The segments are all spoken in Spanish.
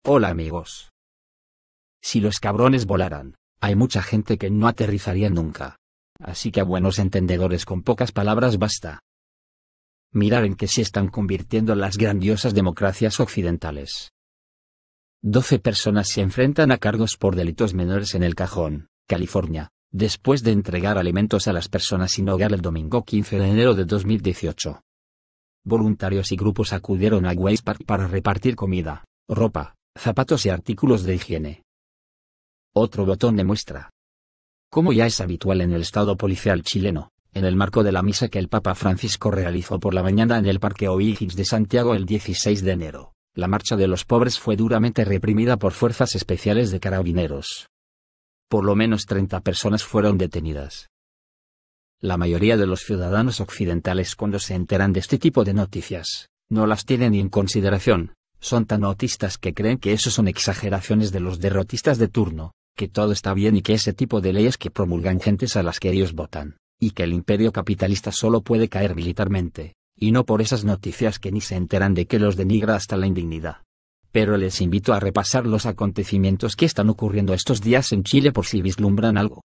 Hola amigos. Si los cabrones volaran, hay mucha gente que no aterrizaría nunca. Así que a buenos entendedores con pocas palabras basta. Mirar en qué se están convirtiendo las grandiosas democracias occidentales. 12 personas se enfrentan a cargos por delitos menores en El Cajón, California, después de entregar alimentos a las personas sin hogar el domingo 15 de enero de 2018. Voluntarios y grupos acudieron a Waze Park para repartir comida, ropa, zapatos y artículos de higiene. Otro botón de muestra. Como ya es habitual en el estado policial chileno, en el marco de la misa que el Papa Francisco realizó por la mañana en el Parque O'Higgins de Santiago el 16 de enero, la Marcha de los Pobres fue duramente reprimida por fuerzas especiales de carabineros. Por lo menos 30 personas fueron detenidas. La mayoría de los ciudadanos occidentales, cuando se enteran de este tipo de noticias, no las tienen ni en consideración, son tan autistas que creen que eso son exageraciones de los derrotistas de turno, que todo está bien y que ese tipo de leyes que promulgan gentes a las que ellos votan, y que el imperio capitalista solo puede caer militarmente, y no por esas noticias que ni se enteran de que los denigra hasta la indignidad. Pero les invito a repasar los acontecimientos que están ocurriendo estos días en Chile por si vislumbran algo.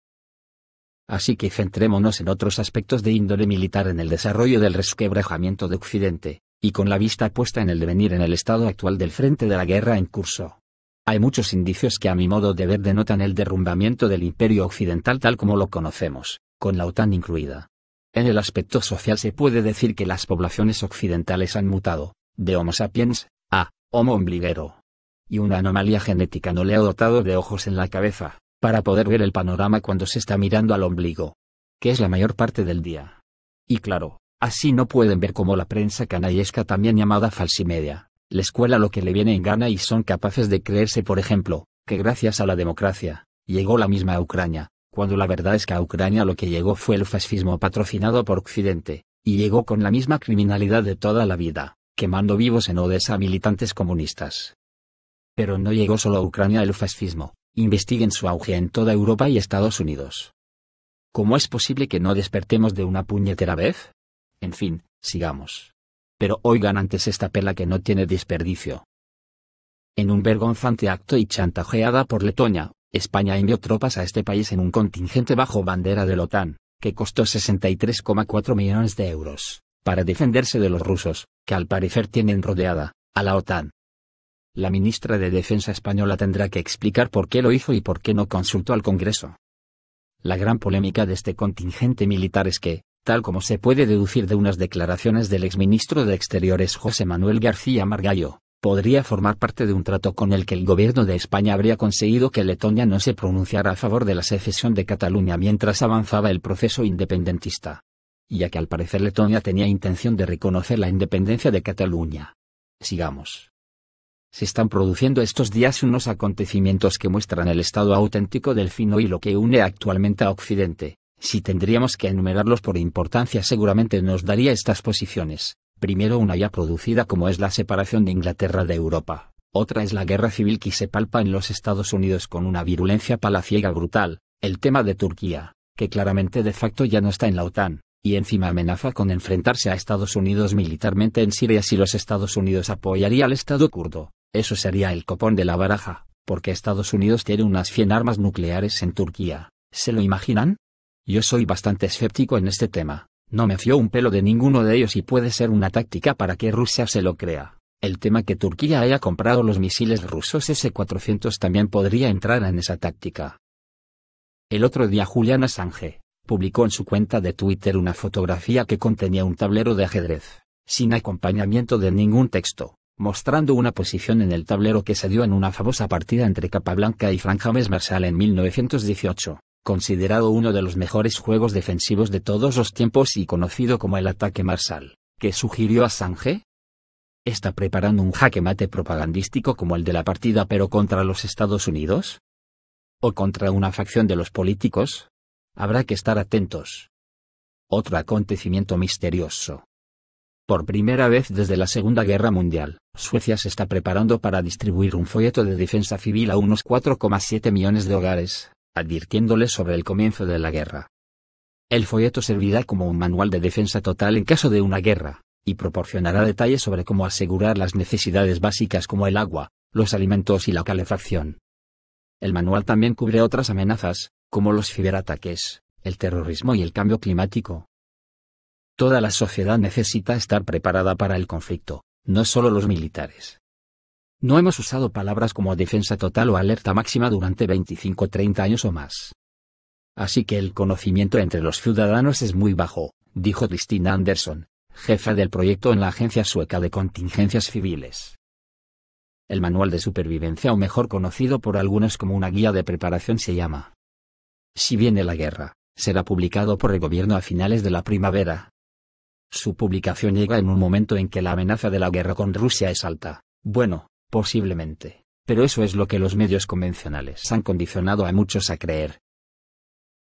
Así que centrémonos en otros aspectos de índole militar en el desarrollo del resquebrajamiento de Occidente, y con la vista puesta en el devenir en el estado actual del frente de la guerra en curso. Hay muchos indicios que a mi modo de ver denotan el derrumbamiento del imperio occidental tal como lo conocemos, con la OTAN incluida. En el aspecto social se puede decir que las poblaciones occidentales han mutado, de Homo sapiens, a Homo ombliguero. Y una anomalía genética no le ha dotado de ojos en la cabeza, para poder ver el panorama cuando se está mirando al ombligo, que es la mayor parte del día. Y claro, así no pueden ver cómo la prensa canallesca, también llamada falsimedia, les cuela lo que le viene en gana y son capaces de creerse, por ejemplo, que gracias a la democracia, llegó la misma a Ucrania, cuando la verdad es que a Ucrania lo que llegó fue el fascismo patrocinado por Occidente, y llegó con la misma criminalidad de toda la vida, quemando vivos en Odessa a militantes comunistas. Pero no llegó solo a Ucrania el fascismo, investiguen su auge en toda Europa y Estados Unidos. ¿Cómo es posible que no despertemos de una puñetera vez? En fin, sigamos. Pero oigan antes esta pela que no tiene desperdicio. En un vergonzante acto y chantajeada por Letonia, España envió tropas a este país en un contingente bajo bandera de la OTAN, que costó 63,4 millones de euros, para defenderse de los rusos, que al parecer tienen rodeada a la OTAN. La ministra de Defensa española tendrá que explicar por qué lo hizo y por qué no consultó al Congreso. La gran polémica de este contingente militar es que, tal como se puede deducir de unas declaraciones del exministro de Exteriores José Manuel García Margallo, podría formar parte de un trato con el que el gobierno de España habría conseguido que Letonia no se pronunciara a favor de la secesión de Cataluña mientras avanzaba el proceso independentista. Ya que al parecer Letonia tenía intención de reconocer la independencia de Cataluña. Sigamos. Se están produciendo estos días unos acontecimientos que muestran el estado auténtico del fino hilo que une actualmente a Occidente. Si tendríamos que enumerarlos por importancia, seguramente nos daría estas posiciones. Primero, una ya producida como es la separación de Inglaterra de Europa. Otra es la guerra civil que se palpa en los Estados Unidos con una virulencia palaciega brutal. El tema de Turquía, que claramente de facto ya no está en la OTAN, y encima amenaza con enfrentarse a Estados Unidos militarmente en Siria si los Estados Unidos apoyaría al Estado kurdo. Eso sería el copón de la baraja, porque Estados Unidos tiene unas 100 armas nucleares en Turquía. ¿Se lo imaginan? Yo soy bastante escéptico en este tema, no me fío un pelo de ninguno de ellos y puede ser una táctica para que Rusia se lo crea. El tema que Turquía haya comprado los misiles rusos S-400 también podría entrar en esa táctica. El otro día Julian Assange publicó en su cuenta de Twitter una fotografía que contenía un tablero de ajedrez, sin acompañamiento de ningún texto, mostrando una posición en el tablero que se dio en una famosa partida entre Capablanca y Frank James Marshall en 1918. Considerado uno de los mejores juegos defensivos de todos los tiempos y conocido como el ataque Marshall, ¿qué sugirió Assange? ¿Está preparando un jaque mate propagandístico como el de la partida pero contra los Estados Unidos? ¿O contra una facción de los políticos? Habrá que estar atentos. Otro acontecimiento misterioso. Por primera vez desde la Segunda Guerra Mundial, Suecia se está preparando para distribuir un folleto de defensa civil a unos 4,7 millones de hogares, advirtiéndoles sobre el comienzo de la guerra. El folleto servirá como un manual de defensa total en caso de una guerra, y proporcionará detalles sobre cómo asegurar las necesidades básicas como el agua, los alimentos y la calefacción. El manual también cubre otras amenazas, como los ciberataques, el terrorismo y el cambio climático. Toda la sociedad necesita estar preparada para el conflicto, no solo los militares. No hemos usado palabras como defensa total o alerta máxima durante 25-30 años o más. Así que el conocimiento entre los ciudadanos es muy bajo, dijo Christina Andersson, jefa del proyecto en la Agencia Sueca de Contingencias Civiles. El manual de supervivencia, o mejor conocido por algunos como una guía de preparación, se llama Si viene la guerra, será publicado por el gobierno a finales de la primavera. Su publicación llega en un momento en que la amenaza de la guerra con Rusia es alta. Bueno, posiblemente, pero eso es lo que los medios convencionales han condicionado a muchos a creer.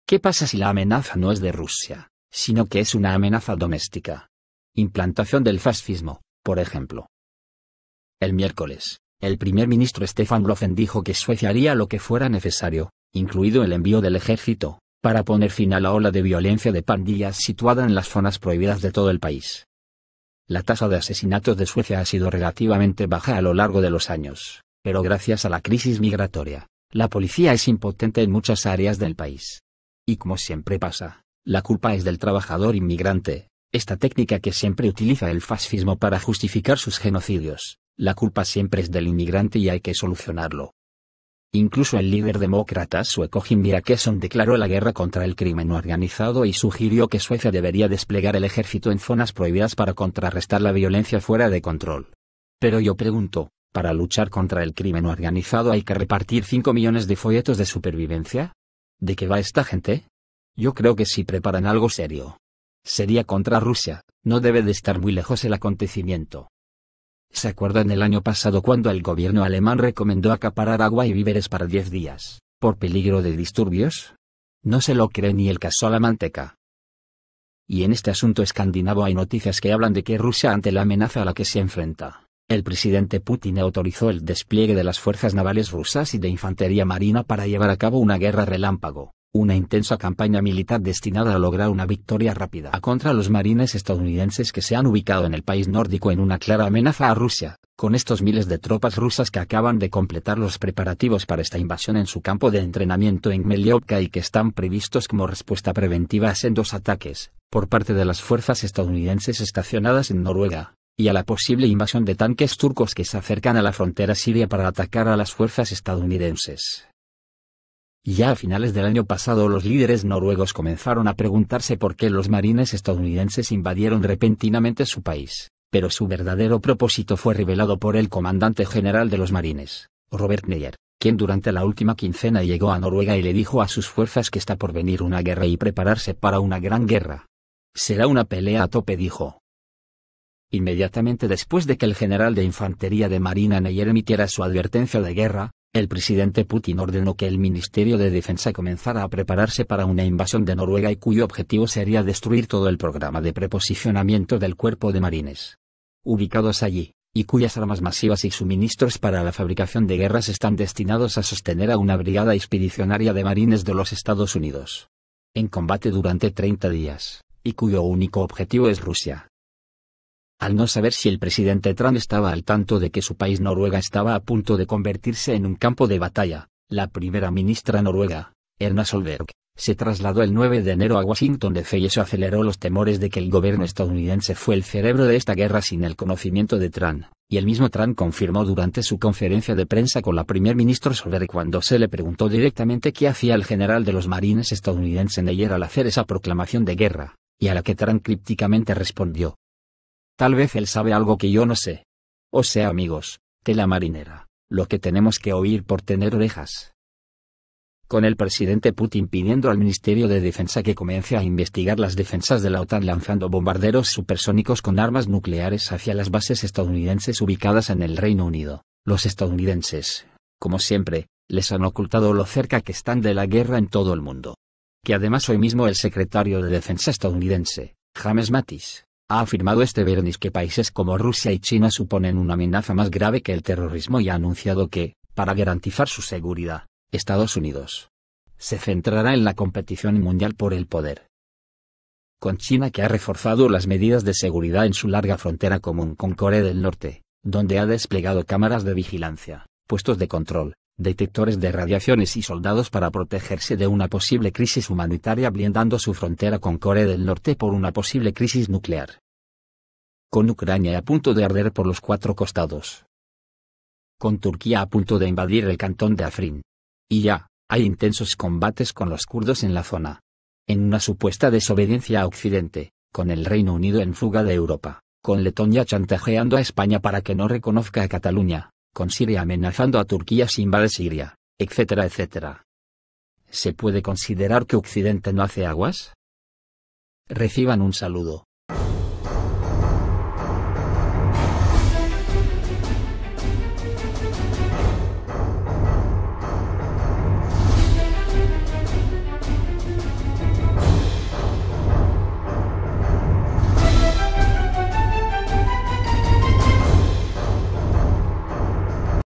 ¿Qué pasa si la amenaza no es de Rusia, sino que es una amenaza doméstica? Implantación del fascismo, por ejemplo. El miércoles, el primer ministro Stefan Löfven dijo que Suecia haría lo que fuera necesario, incluido el envío del ejército, para poner fin a la ola de violencia de pandillas situada en las zonas prohibidas de todo el país. La tasa de asesinatos de Suecia ha sido relativamente baja a lo largo de los años, pero gracias a la crisis migratoria, la policía es impotente en muchas áreas del país. Y como siempre pasa, la culpa es del trabajador inmigrante, esta técnica que siempre utiliza el fascismo para justificar sus genocidios. La culpa siempre es del inmigrante y hay que solucionarlo. Incluso el líder demócrata sueco Jim Birakeson declaró la guerra contra el crimen organizado y sugirió que Suecia debería desplegar el ejército en zonas prohibidas para contrarrestar la violencia fuera de control. Pero yo pregunto, ¿para luchar contra el crimen organizado hay que repartir 5 millones de folletos de supervivencia? ¿De qué va esta gente? Yo creo que si preparan algo serio, sería contra Rusia, no debe de estar muy lejos el acontecimiento. ¿Se acuerdan el año pasado cuando el gobierno alemán recomendó acaparar agua y víveres para 10 días, por peligro de disturbios? No se lo cree ni el caso a la manteca. Y en este asunto escandinavo hay noticias que hablan de que Rusia, ante la amenaza a la que se enfrenta, el presidente Putin autorizó el despliegue de las fuerzas navales rusas y de infantería marina para llevar a cabo una guerra relámpago, una intensa campaña militar destinada a lograr una victoria rápida contra los marines estadounidenses que se han ubicado en el país nórdico en una clara amenaza a Rusia, con estos miles de tropas rusas que acaban de completar los preparativos para esta invasión en su campo de entrenamiento en Khmelnytskya y que están previstos como respuesta preventiva a sendos ataques, por parte de las fuerzas estadounidenses estacionadas en Noruega, y a la posible invasión de tanques turcos que se acercan a la frontera siria para atacar a las fuerzas estadounidenses. Ya a finales del año pasado los líderes noruegos comenzaron a preguntarse por qué los marines estadounidenses invadieron repentinamente su país, pero su verdadero propósito fue revelado por el comandante general de los marines, Robert Neyer, quien durante la última quincena llegó a Noruega y le dijo a sus fuerzas que está por venir una guerra y prepararse para una gran guerra. Será una pelea a tope, dijo. Inmediatamente después de que el general de infantería de Marina Neyer emitiera su advertencia de guerra, el presidente Putin ordenó que el Ministerio de Defensa comenzara a prepararse para una invasión de Noruega y cuyo objetivo sería destruir todo el programa de preposicionamiento del cuerpo de marines ubicados allí, y cuyas armas masivas y suministros para la fabricación de guerras están destinados a sostener a una brigada expedicionaria de marines de los Estados Unidos en combate durante 30 días, y cuyo único objetivo es Rusia. Al no saber si el presidente Trump estaba al tanto de que su país Noruega estaba a punto de convertirse en un campo de batalla, la primera ministra noruega, Erna Solberg, se trasladó el 9 de enero a Washington DC y eso aceleró los temores de que el gobierno estadounidense fue el cerebro de esta guerra sin el conocimiento de Trump, y el mismo Trump confirmó durante su conferencia de prensa con la primer ministra Solberg cuando se le preguntó directamente qué hacía el general de los marines estadounidenses Neyer al hacer esa proclamación de guerra, y a la que Trump crípticamente respondió: tal vez él sabe algo que yo no sé. O sea, amigos, tela marinera, lo que tenemos que oír por tener orejas. Con el presidente Putin pidiendo al Ministerio de Defensa que comience a investigar las defensas de la OTAN lanzando bombarderos supersónicos con armas nucleares hacia las bases estadounidenses ubicadas en el Reino Unido, los estadounidenses, como siempre, les han ocultado lo cerca que están de la guerra en todo el mundo. Que además hoy mismo el secretario de Defensa estadounidense, James Mattis, ha afirmado este viernes que países como Rusia y China suponen una amenaza más grave que el terrorismo y ha anunciado que, para garantizar su seguridad, Estados Unidos se centrará en la competición mundial por el poder. Con China, que ha reforzado las medidas de seguridad en su larga frontera común con Corea del Norte, donde ha desplegado cámaras de vigilancia, puestos de control, detectores de radiaciones y soldados para protegerse de una posible crisis humanitaria, blindando su frontera con Corea del Norte por una posible crisis nuclear. Con Ucrania a punto de arder por los 4 costados. Con Turquía a punto de invadir el cantón de Afrin. Y ya, hay intensos combates con los kurdos en la zona. En una supuesta desobediencia a Occidente, con el Reino Unido en fuga de Europa, con Letonia chantajeando a España para que no reconozca a Cataluña, con Siria amenazando a Turquía si invade Siria, etcétera, etcétera. ¿Se puede considerar que Occidente no hace aguas? Reciban un saludo.